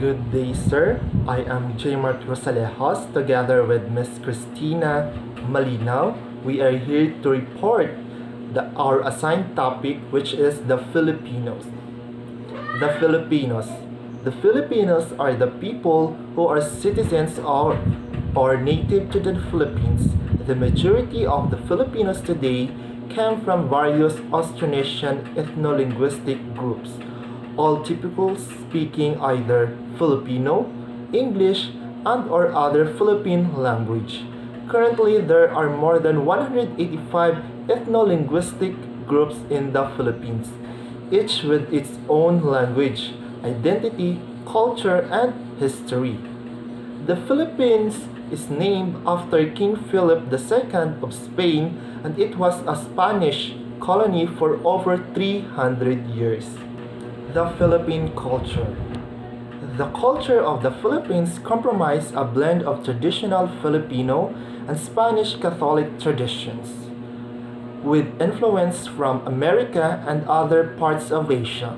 Good day, sir. I am J. Mart Rosalejos together with Miss Christina Malinaw. We are here to report our assigned topic, which is the Filipinos. The Filipinos. The Filipinos are the people who are citizens or native to the Philippines. The majority of the Filipinos today came from various Austronesian ethno-linguistic groups, all typical speaking either Filipino, English, and or other Philippine language. Currently, there are more than 185 ethno-linguistic groups in the Philippines, each with its own language, identity, culture, and history. The Philippines is named after King Philip II of Spain, and it was a Spanish colony for over 300 years. The Philippine culture. The culture of the Philippines comprises a blend of traditional Filipino and Spanish Catholic traditions, with influence from America and other parts of Asia.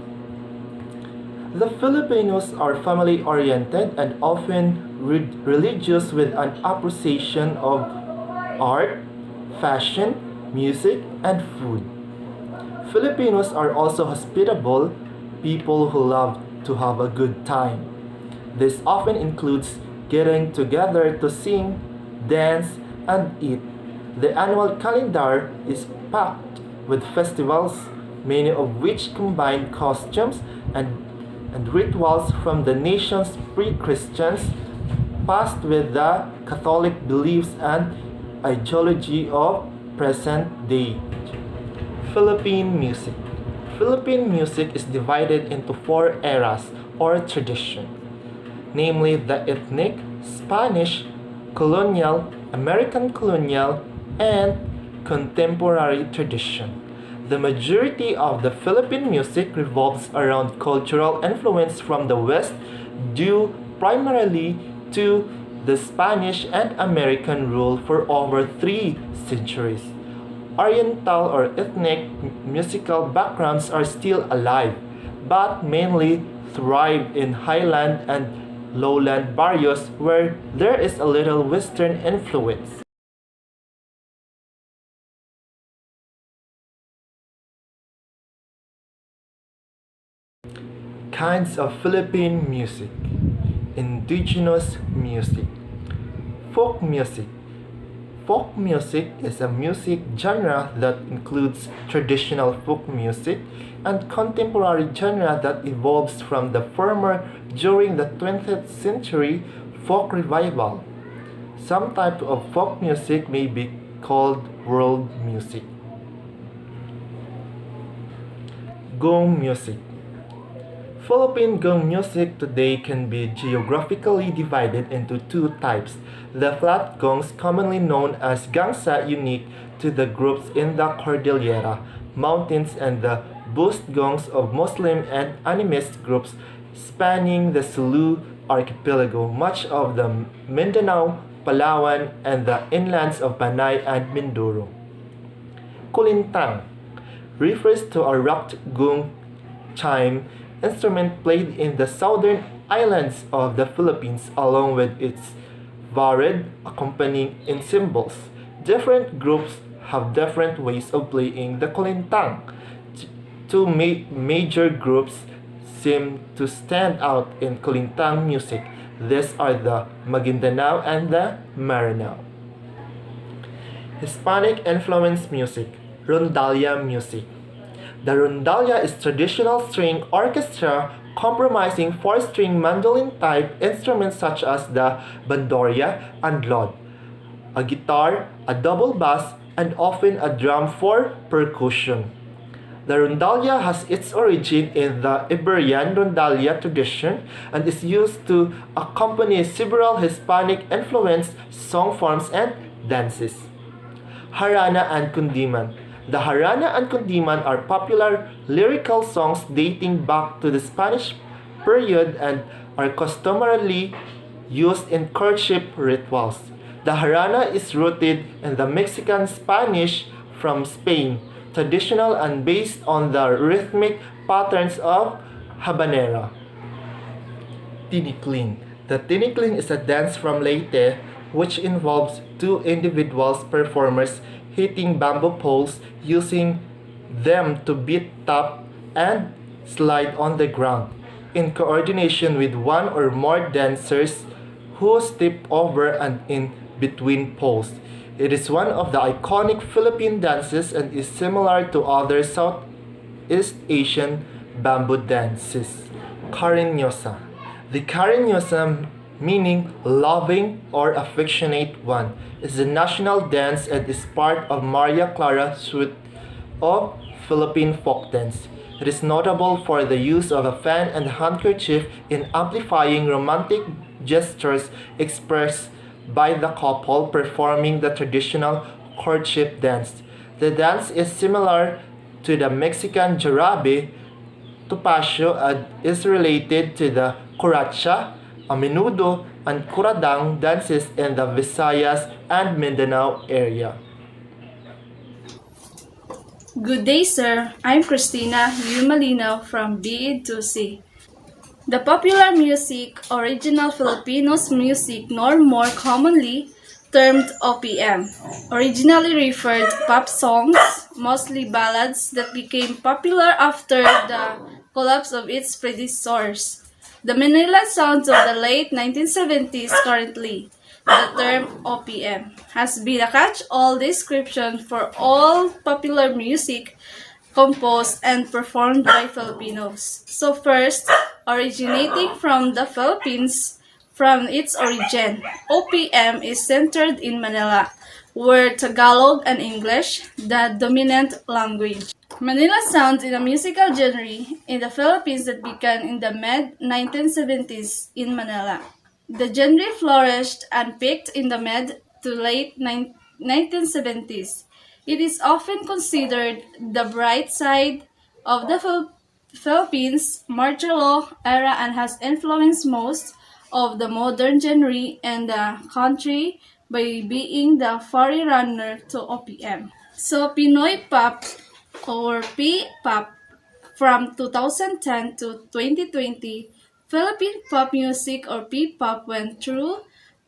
The Filipinos are family-oriented and often religious, with an appreciation of art, fashion, music, and food. Filipinos are also hospitable people who love to have a good time. This often includes getting together to sing, dance, and eat. The annual calendar is packed with festivals, many of which combine costumes and rituals from the nation's pre-Christians past with the Catholic beliefs and ideology of present day. Philippine music. Philippine music is divided into four eras or tradition, namely the ethnic, Spanish, colonial, American colonial, and contemporary tradition. The majority of the Philippine music revolves around cultural influence from the West, due primarily to the Spanish and American rule for over 3 centuries. Oriental or ethnic musical backgrounds are still alive, but mainly thrive in highland and lowland barrios where there is a little Western influence. Kinds of Philippine music. Indigenous music. Folk music. Folk music is a music genre that includes traditional folk music and contemporary genre that evolves from the former during the 20th century folk revival. Some type of folk music may be called world music. Gong music. Philippine gong music today can be geographically divided into two types: the flat gongs, commonly known as gangsa, unique to the groups in the Cordillera Mountains, and the boost gongs of Muslim and animist groups spanning the Sulu archipelago, much of the Mindanao, Palawan, and the inlands of Panay and Mindoro. Kulintang refers to a wrapped gong chime instrument played in the southern islands of the Philippines along with its varied accompanying cymbals. Different groups have different ways of playing the kulintang. Two major groups seem to stand out in kulintang music. These are the Maguindanao and the Maranao. Hispanic influenced music. Rondalia music. The rondalia is traditional string orchestra comprising four-string mandolin-type instruments such as the bandurria and lod, a guitar, a double bass, and often a drum for percussion. The rondalia has its origin in the Iberian rondalia tradition and is used to accompany several Hispanic-influenced song forms and dances. Harana and Kundiman. The Harana and Kundiman are popular lyrical songs dating back to the Spanish period and are customarily used in courtship rituals. The Harana is rooted in the Mexican Spanish from Spain, traditional and based on the rhythmic patterns of habanera. tinikling. The tinikling is a dance from Leyte which involves two individuals performers hitting bamboo poles using them to beat tap and slide on the ground in coordination with one or more dancers who step over and in between poles. It is one of the iconic Philippine dances and is similar to other Southeast Asian bamboo dances. Cariñosa. The cariñosa, meaning loving or affectionate one, is the national dance and is part of Maria Clara suite of Philippine folk dance. It is notable for the use of a fan and handkerchief in amplifying romantic gestures expressed by the couple performing the traditional courtship dance. The dance is similar to the Mexican jarabe, tupacio, and is related to the curacha, a menudo, and curadang dances in the Visayas and Mindanao area. Good day, sir. I'm Christina Malinaw from BE2C. The popular music, original Filipinos music, nor more commonly termed OPM, originally referred to pop songs, mostly ballads that became popular after the collapse of its predecessors. The Manila sounds of the late 1970s currently. The term OPM has been a catch-all description for all popular music composed and performed by Filipinos. So first, originating from the Philippines, from its origin, OPM is centered in Manila, where Tagalog and English, the dominant language. Manila sounds is a musical genre in the Philippines that began in the mid-1970s in Manila. The genre flourished and peaked in the mid to late 1970s. It is often considered the bright side of the Philippines martial law era and has influenced most of the modern genre in the country by being the forerunner to OPM. So Pinoy Pop or P-Pop from 2010 to 2020, Philippine pop music or P-pop went through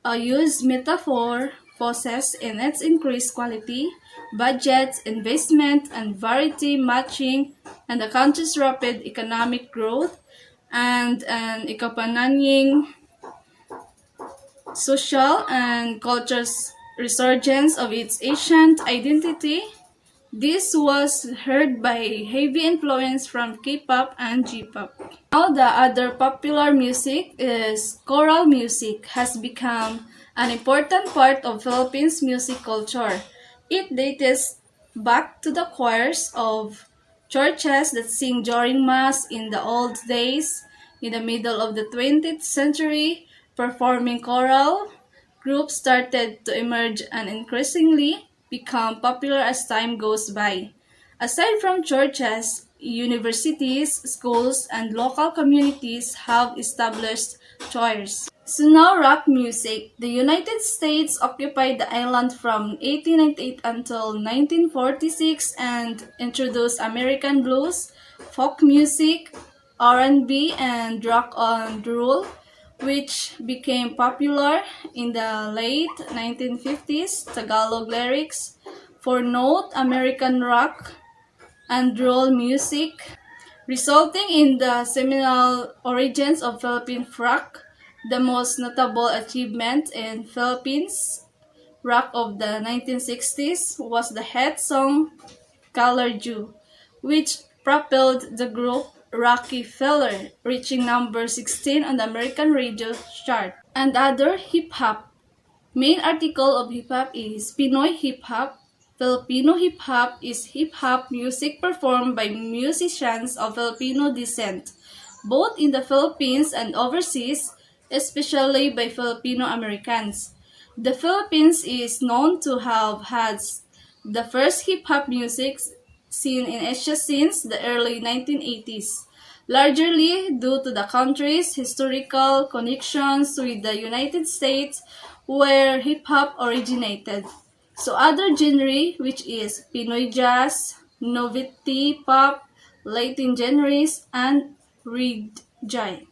a huge metamorphosis in its increased quality, budget, investment, and variety matching and the country's rapid economic growth and an accompanying social and cultural resurgence of its ancient identity. This was heard by heavy influence from K-pop and J-pop. Now the other popular music is choral music has become an important part of Philippines music culture. It dates back to the choirs of churches that sing during mass in the old days. In the middle of the 20th century, performing choral groups started to emerge and increasingly become popular as time goes by. Aside from churches, universities, schools, and local communities have established choirs. So now rock music. The United States occupied the island from 1898 until 1946 and introduced American blues, folk music, R&B, and rock and roll, which became popular in the late 1950s. Tagalog lyrics for North American rock and roll music, resulting in the seminal origins of Philippine rock. The most notable achievement in Philippines rock of the 1960s was the hit song Color Jew, which propelled the group Rockefeller, reaching number 16 on the American radio chart. And other hip-hop. Main article of hip-hop is Pinoy hip-hop. Filipino hip-hop is hip-hop music performed by musicians of Filipino descent, both in the Philippines and overseas, especially by Filipino Americans. The Philippines is known to have had the first hip-hop music scene in Asia since the early 1980s, largely due to the country's historical connections with the United States where hip-hop originated. So other genre, which is Pinoy jazz, novelty pop, Latin genres, and reggae.